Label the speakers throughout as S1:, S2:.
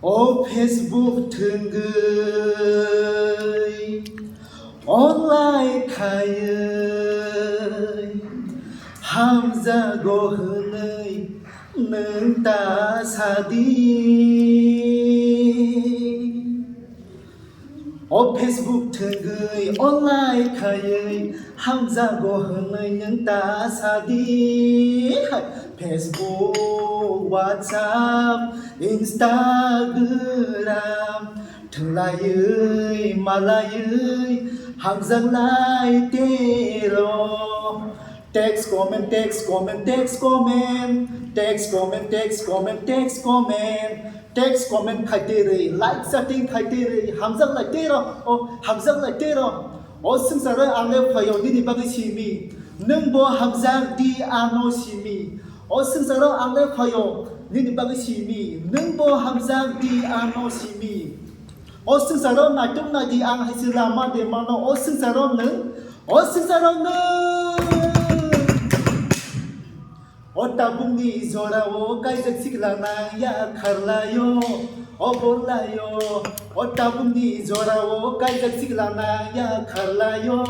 S1: Facebook thường gửi online khai hamjagk hनै nâng ta xa đi. Facebook thường gửi online khai hamjagk hनै nâng ta xa đi. Facebook, WhatsApp, Instagram thường lại ơi mà lại ơi hamjagk lại tê ro. Text, comment, text, comment, text, comment, text, comment, text, comment, text, comment, text, comment khai tê rì, like setting khai tê rì, hamjagk lại tê ro, hamjagk lại tê ro. 승사를 안내 파요 니니 바기 시미 능보 함장 디 아노 시미 승사를 안내 파요 니니 바기 시미 능보 함장 디 아노 시미 승사를 나좀 나디 안 하시라마 데마노 승사를 능 따봉니 조라오 까이작 시글라나 야 칼라요 borlayo 따봉니 조라오 까이작 시글라나 야 칼라요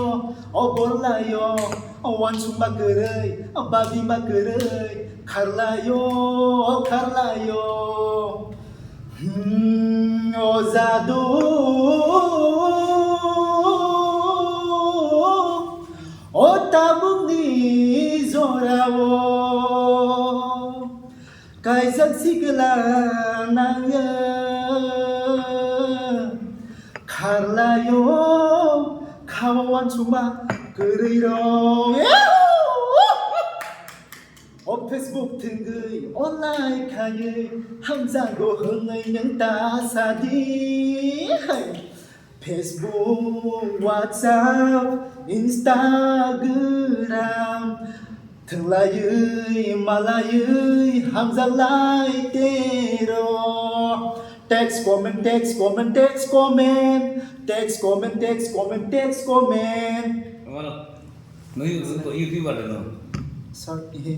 S1: borlayo 완충마 그레이 바비마 그레이 칼라요 오자도 따봉니 조라오 까이작 시글라나 칼라요 카와완 충마 그리로 Facebook thường gửi online khai hamjagk hनै nâng ta xa đi. Facebook, WhatsApp, Instagram thường lại ơi mà lại ơi hamjagk lại tê ro. Text, comment, text, comment, text, comment, text, comment, text, comment, text, comment.
S2: No, you YouTuber no.
S1: Sorry.